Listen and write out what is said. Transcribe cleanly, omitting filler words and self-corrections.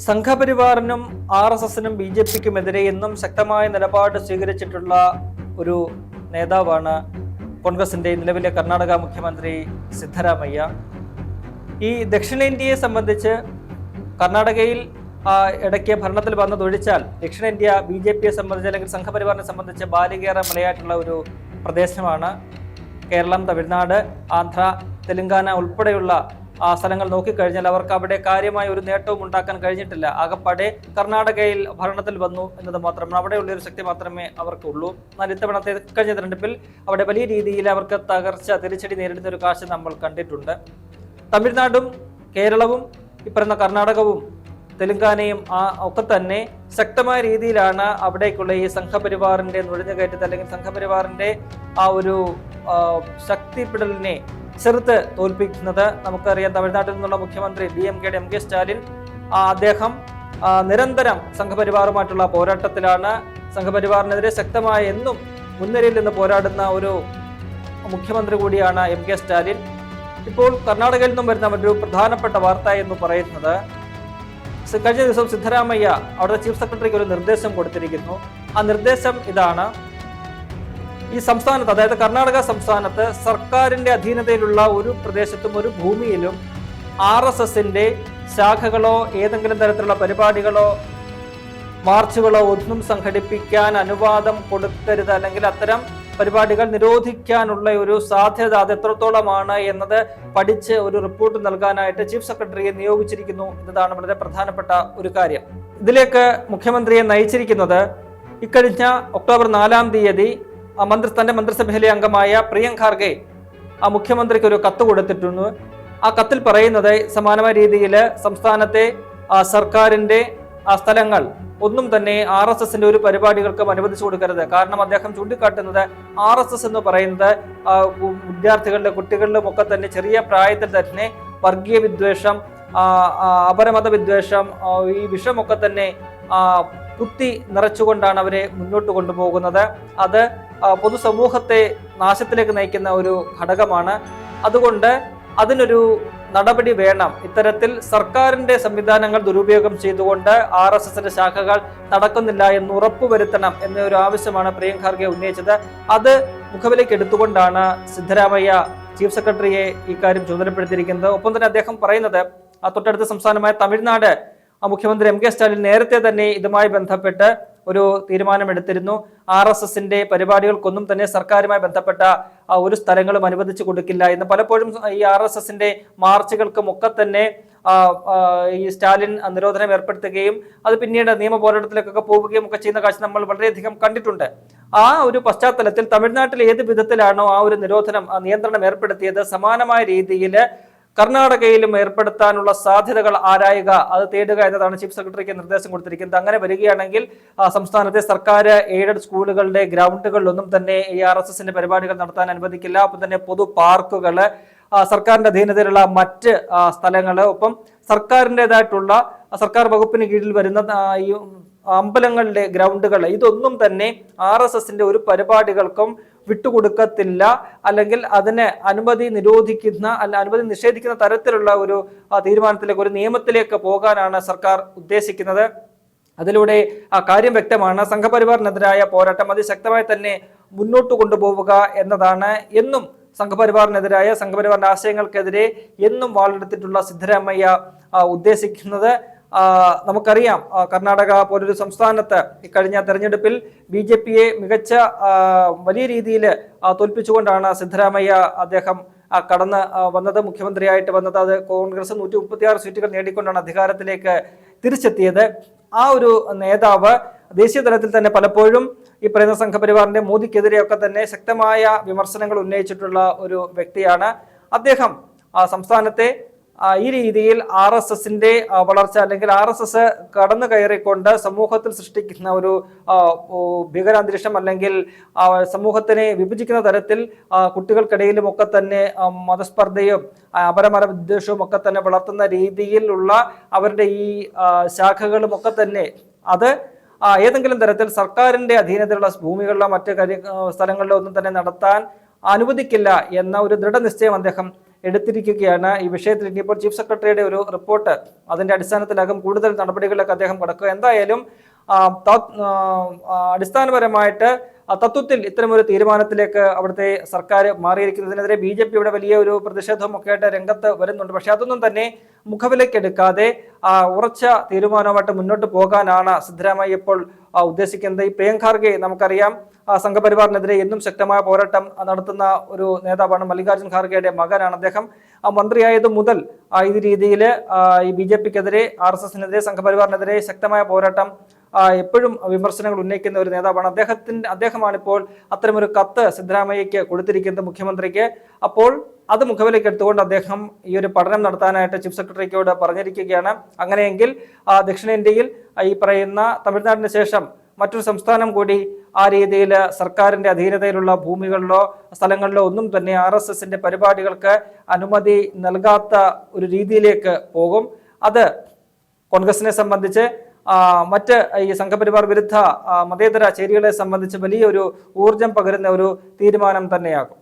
സംഘപരിവാറിനും RSSനും BJPക്കുമെതിരെ എന്നും ശക്തമായ നിലപാട് സ്വീകരിച്ചിട്ടുള്ള ഒരു നേതാവാണ് കോൺഗ്രസിന്റെ നിലവിലെ കർണാടക മുഖ്യമന്ത്രി സിദ്ധരാമയ്യ. ഈ ദക്ഷിണേന്ത്യയെ സംബന്ധിച്ച് കർണാടകയിൽ ഇടയ്ക്ക് ഭരണത്തിൽ വന്നതൊഴിച്ചാൽ ദക്ഷിണേന്ത്യ BJPയെ സംബന്ധിച്ച് അല്ലെങ്കിൽ സംഘപരിവാറിനെ സംബന്ധിച്ച് ബാലികേറെ മലയായിട്ടുള്ള ഒരു പ്രദേശമാണ്. കേരളം, തമിഴ്നാട്, ആന്ധ്ര, തെലങ്കാന ഉൾപ്പെടെയുള്ള സ്ഥലങ്ങൾ നോക്കിക്കഴിഞ്ഞാൽ അവർക്ക് അവിടെ കാര്യമായ ഒരു നേട്ടവും ഉണ്ടാക്കാൻ കഴിഞ്ഞിട്ടില്ല. ആകപ്പാടെ കർണാടകയിൽ ഭരണത്തിൽ വന്നു എന്നത് മാത്രമാണ്, അവിടെയുള്ള ഒരു ശക്തി മാത്രമേ അവർക്കുള്ളൂ. എന്നാൽ ഇത്തവണത്തെ കഴിഞ്ഞ തെരഞ്ഞെടുപ്പിൽ അവിടെ വലിയ രീതിയിൽ അവർക്ക് തിരിച്ചടി നേരിടുന്ന ഒരു കാഴ്ച നമ്മൾ കണ്ടിട്ടുണ്ട്. തമിഴ്നാടും കേരളവും ഇപ്പറയുന്ന കർണാടകവും തെലങ്കാനയും ഒക്കെ തന്നെ ശക്തമായ രീതിയിലാണ് അവിടേക്കുള്ള ഈ സംഘപരിവാറിന്റെ നുഴഞ്ഞുകയറ്റത്തെ അല്ലെങ്കിൽ സംഘപരിവാറിന്റെ ആ ഒരു ശക്തിപ്പെടലിനെ ചെറുത്ത് തോൽപ്പിക്കുന്നത്. നമുക്കറിയാം, തമിഴ്നാട്ടിൽ നിന്നുള്ള മുഖ്യമന്ത്രി DMKയുടെ MK സ്റ്റാലിൻ അദ്ദേഹം നിരന്തരം സംഘപരിവാറുമായിട്ടുള്ള പോരാട്ടത്തിലാണ്. സംഘപരിവാറിനെതിരെ ശക്തമായ എന്നും മുൻനിരയിൽ നിന്ന് പോരാടുന്ന ഒരു മുഖ്യമന്ത്രി കൂടിയാണ് MK സ്റ്റാലിൻ. ഇപ്പോൾ കർണാടകയിൽ നിന്നും വരുന്ന ഒരു പ്രധാനപ്പെട്ട വാർത്ത എന്ന് പറയുന്നത്, കഴിഞ്ഞ ദിവസം സിദ്ധരാമയ്യ അവിടുത്തെ ചീഫ് സെക്രട്ടറിക്ക് ഒരു നിർദ്ദേശം കൊടുത്തിരിക്കുന്നു. ആ നിർദ്ദേശം ഇതാണ്: ഈ സംസ്ഥാനത്ത്, അതായത് കർണാടക സംസ്ഥാനത്ത് സർക്കാരിന്റെ അധീനതയിലുള്ള ഒരു പ്രദേശത്തും ഒരു ഭൂമിയിലും RSSന്റെ ശാഖകളോ ഏതെങ്കിലും തരത്തിലുള്ള പരിപാടികളോ മാർച്ചുകളോ ഒന്നും സംഘടിപ്പിക്കാൻ അനുവാദം കൊടുക്കരുത്, അല്ലെങ്കിൽ അത്തരം പരിപാടികൾ നിരോധിക്കാനുള്ള ഒരു സാധ്യത അത് എത്രത്തോളമാണ് എന്നത് പഠിച്ച് ഒരു റിപ്പോർട്ട് നൽകാനായിട്ട് ചീഫ് സെക്രട്ടറിയെ നിയോഗിച്ചിരിക്കുന്നു എന്നതാണ് വളരെ പ്രധാനപ്പെട്ട ഒരു കാര്യം. ഇതിലേക്ക് മുഖ്യമന്ത്രിയെ നയിച്ചിരിക്കുന്നത് ഇക്കഴിഞ്ഞ ഒക്ടോബർ 4-ാം തീയതി തന്റെ മന്ത്രിസഭയിലെ അംഗമായ പ്രിയങ്ക ഖാർഗെ മുഖ്യമന്ത്രിക്ക് ഒരു കത്ത് കൊടുത്തിട്ടുണ്ട്. ആ കത്തിൽ പറയുന്നത് സമാനമായ രീതിയിൽ സംസ്ഥാനത്തെ സർക്കാരിന്റെ സ്ഥലങ്ങൾ ഒന്നും തന്നെ RSSന്റെ ഒരു പരിപാടികൾക്കും അനുവദിച്ചു കൊടുക്കരുത്. കാരണം അദ്ദേഹം ചൂണ്ടിക്കാട്ടുന്നത് RSS എന്ന് പറയുന്നത് വിദ്യാർത്ഥികളുടെ കുട്ടികളിലും ഒക്കെ തന്നെ ചെറിയ പ്രായത്തിൽ തന്നെ വർഗീയ വിദ്വേഷം, അപരമത വിദ്വേഷം, ഈ വിഷമൊക്കെ തന്നെ കുത്തി നിറച്ചുകൊണ്ടാണ് അവരെ മുന്നോട്ട് കൊണ്ടുപോകുന്നത്. അത് പൊതുസമൂഹത്തെ നാശത്തിലേക്ക് നയിക്കുന്ന ഒരു ഘടകമാണ്. അതുകൊണ്ട് അതിനൊരു നടപടി വേണം. ഇത്തരത്തിൽ സർക്കാരിന്റെ സംവിധാനങ്ങൾ ദുരുപയോഗം ചെയ്തുകൊണ്ട് RSSന്റെ ശാഖകൾ നടക്കുന്നില്ല എന്ന് ഉറപ്പുവരുത്തണം എന്നൊരു ആവശ്യമാണ് പ്രിയങ്ക ഖാർഗെ ഉന്നയിച്ചത്. അത് മുഖവിലേക്ക് എടുത്തുകൊണ്ടാണ് സിദ്ധരാമയ്യ ചീഫ് സെക്രട്ടറിയെ ഇക്കാര്യം ചുമതലപ്പെടുത്തിയിരിക്കുന്നത്. ഒപ്പം തന്നെ അദ്ദേഹം പറയുന്നത്, തൊട്ടടുത്ത സംസ്ഥാനമായ തമിഴ്നാട് മുഖ്യമന്ത്രി MK സ്റ്റാലിൻ നേരത്തെ തന്നെ ഇതുമായി ബന്ധപ്പെട്ട് ഒരു തീരുമാനമെടുത്തിരുന്നു. RSSന്റെ പരിപാടികൾക്കൊന്നും തന്നെ സർക്കാരുമായി ബന്ധപ്പെട്ട ഒരു സ്ഥലങ്ങളും അനുവദിച്ചു കൊടുക്കില്ല എന്ന്. പലപ്പോഴും ഈ RSSന്റെ മാർച്ചുകൾക്കും ഒക്കെ തന്നെ ഈ സ്റ്റാലിൻ നിരോധനം ഏർപ്പെടുത്തുകയും അത് പിന്നീട് നിയമ പോരാട്ടത്തിലേക്കൊക്കെ പോവുകയും ഒക്കെ ചെയ്യുന്ന കാഴ്ച നമ്മൾ വളരെയധികം കണ്ടിട്ടുണ്ട്. ആ ഒരു പശ്ചാത്തലത്തിൽ തമിഴ്നാട്ടിൽ ഏത് വിധത്തിലാണോ ആ ഒരു നിയന്ത്രണം ഏർപ്പെടുത്തിയത്, സമാനമായ രീതിയിൽ കർണാടകയിലും ഏർപ്പെടുത്താനുള്ള സാധ്യതകൾ ആരായുക, അത് തേടുക എന്നതാണ് ചീഫ് സെക്രട്ടറിക്ക് നിർദ്ദേശം കൊടുത്തിരിക്കുന്നത്. അങ്ങനെ വരികയാണെങ്കിൽ സംസ്ഥാനത്തെ സർക്കാർ എയ്ഡഡ് സ്കൂളുകളുടെ ഗ്രൗണ്ടുകളിലൊന്നും തന്നെ ഈ RSSന്റെ പരിപാടികൾ നടത്താൻ അനുവദിക്കില്ല. ഒപ്പം തന്നെ പൊതു പാർക്കുകള്, സർക്കാരിന്റെ അധീനതയിലുള്ള മറ്റ് സ്ഥലങ്ങള്, ഒപ്പം സർക്കാരിൻ്റെതായിട്ടുള്ള സർക്കാർ വകുപ്പിന് കീഴിൽ വരുന്ന ഈ അമ്പലങ്ങളുടെ ഗ്രൗണ്ടുകൾ, ഇതൊന്നും തന്നെ RSSന്റെ ഒരു പരിപാടികൾക്കും വിട്ടുകൊടുക്കത്തില്ല. അല്ലെങ്കിൽ അതിനെ അനുമതി നിഷേധിക്കുന്ന തരത്തിലുള്ള ഒരു തീരുമാനത്തിലേക്ക്, ഒരു നിയമത്തിലേക്ക് പോകാനാണ് സർക്കാർ ഉദ്ദേശിക്കുന്നത്. അതിലൂടെ കാര്യം വ്യക്തമാണ്. സംഘപരിവാറിനെതിരായ പോരാട്ടം അതിശക്തമായി തന്നെ മുന്നോട്ട് കൊണ്ടുപോവുക എന്നതാണ് എന്നും സംഘപരിവാറിന്റെ ആശയങ്ങൾക്കെതിരെ എന്നും വാളെടുത്തിട്ടുള്ള സിദ്ധരാമയ്യ ഉദ്ദേശിക്കുന്നത്. നമുക്കറിയാം, കർണാടക പോലൊരു സംസ്ഥാനത്ത് ഇക്കഴിഞ്ഞ തെരഞ്ഞെടുപ്പിൽ BJPയെ മികച്ച വലിയ രീതിയിൽ തോൽപ്പിച്ചുകൊണ്ടാണ് സിദ്ധരാമയ്യ അദ്ദേഹം കടന്ന് വന്നത്, മുഖ്യമന്ത്രിയായിട്ട് വന്നത്. അത് കോൺഗ്രസ് 136 സീറ്റുകൾ നേടിക്കൊണ്ടാണ് അധികാരത്തിലേക്ക് തിരിച്ചെത്തിയത്. ആ ഒരു നേതാവ് ദേശീയ തലത്തിൽ തന്നെ പലപ്പോഴും ഈ പറയുന്ന സംഘപരിവാറിന്റെ മോദിക്കെതിരെയൊക്കെ തന്നെ ശക്തമായ വിമർശനങ്ങൾ ഉന്നയിച്ചിട്ടുള്ള ഒരു വ്യക്തിയാണ് അദ്ദേഹം. സംസ്ഥാനത്തെ ഈ രീതിയിൽ RSSന്റെ വളർച്ച, അല്ലെങ്കിൽ RSS കടന്നു കയറിക്കൊണ്ട് സമൂഹത്തിൽ സൃഷ്ടിക്കുന്ന ഒരു ഭീകരാന്തരീക്ഷം, അല്ലെങ്കിൽ സമൂഹത്തിനെ വിഭജിക്കുന്ന തരത്തിൽ കുട്ടികൾക്കിടയിലും ഒക്കെ തന്നെ മതസ്പർദ്ധയും അപരമത വിദ്വേഷവും ഒക്കെ തന്നെ വളർത്തുന്ന രീതിയിലുള്ള അവരുടെ ഈ ശാഖകളും ഒക്കെ തന്നെ അത് ഏതെങ്കിലും തരത്തിൽ സർക്കാരിന്റെ അധീനതയിലുള്ള ഭൂമികളിലോ മറ്റ് സ്ഥലങ്ങളിലോ ഒന്നും തന്നെ നടത്താൻ അനുവദിക്കില്ല എന്ന ഒരു ദൃഢനിശ്ചയം അദ്ദേഹം എടുത്തിരിക്കുകയാണ്. ഈ വിഷയത്തിൽ ഇനിയിപ്പോൾ ചീഫ് സെക്രട്ടറിയുടെ ഒരു റിപ്പോർട്ട്, അതിന്റെ അടിസ്ഥാനത്തിലാകും കൂടുതൽ നടപടികളിലേക്ക് അദ്ദേഹം കടക്കുക. എന്തായാലും അടിസ്ഥാനപരമായിട്ട് തത്വത്തിൽ ഇത്തരമൊരു തീരുമാനത്തിലേക്ക് അവിടുത്തെ സർക്കാർ മാറിയിരിക്കുന്നതിനെതിരെ BJP ഇവിടെ വലിയ ഒരു പ്രതിഷേധവും ഒക്കെ ആയിട്ട് രംഗത്ത് വരുന്നുണ്ട്. പക്ഷെ അതൊന്നും തന്നെ മുഖവിലക്കെടുക്കാതെ ഉറച്ച തീരുമാനമായിട്ട് മുന്നോട്ട് പോകാനാണ് സിദ്ധരാമയ്യ ഇപ്പോൾ ഉദ്ദേശിക്കുന്നത്. ഈ പ്രിയങ്ക ഖാർഗെ നമുക്കറിയാം സംഘപരിവാറിനെതിരെ എന്നും ശക്തമായ പോരാട്ടം നടത്തുന്ന ഒരു നേതാവാണ്. മല്ലികാർജ്ജുൻ ഖാർഗെയുടെ മകനാണ് അദ്ദേഹം. മന്ത്രിയായത് മുതൽ ഈ രീതിയിൽ ഈ BJPക്കെതിരെ, RSSനെതിരെ, സംഘപരിവാറിനെതിരെ ശക്തമായ പോരാട്ടം, എപ്പോഴും വിമർശനങ്ങൾ ഉന്നയിക്കുന്ന ഒരു നേതാവാണ്. അദ്ദേഹമാണിപ്പോൾ അത്തരമൊരു കത്ത് സിദ്ധരാമയ്യക്ക് കൊടുത്തിരിക്കുന്നത്, മുഖ്യമന്ത്രിക്ക്. അപ്പോൾ അത് മുഖവിലേക്ക് എടുത്തുകൊണ്ട് അദ്ദേഹം ഈ ഒരു പഠനം നടത്താനായിട്ട് ചീഫ് സെക്രട്ടറിക്കോട് പറഞ്ഞിരിക്കുകയാണ്. അങ്ങനെയെങ്കിൽ ദക്ഷിണേന്ത്യയിൽ ഈ പറയുന്ന തമിഴ്നാടിന് ശേഷം മറ്റൊരു സംസ്ഥാനം കൂടി ആ രീതിയിൽ സർക്കാരിന്റെ അധീനതയിലുള്ള ഭൂമികളിലോ സ്ഥലങ്ങളിലോ ഒന്നും തന്നെ RSSന്റെ പരിപാടികൾക്ക് അനുമതി നൽകാത്ത ഒരു രീതിയിലേക്ക് പോകും. അത് കോൺഗ്രസിനെ സംബന്ധിച്ച്, മറ്റ് ഈ സംഘപരിവാർ വിരുദ്ധ മതേതര ചേരികളെ സംബന്ധിച്ച് വലിയൊരു ഊർജം പകരുന്ന ഒരു തീരുമാനം തന്നെയാകും.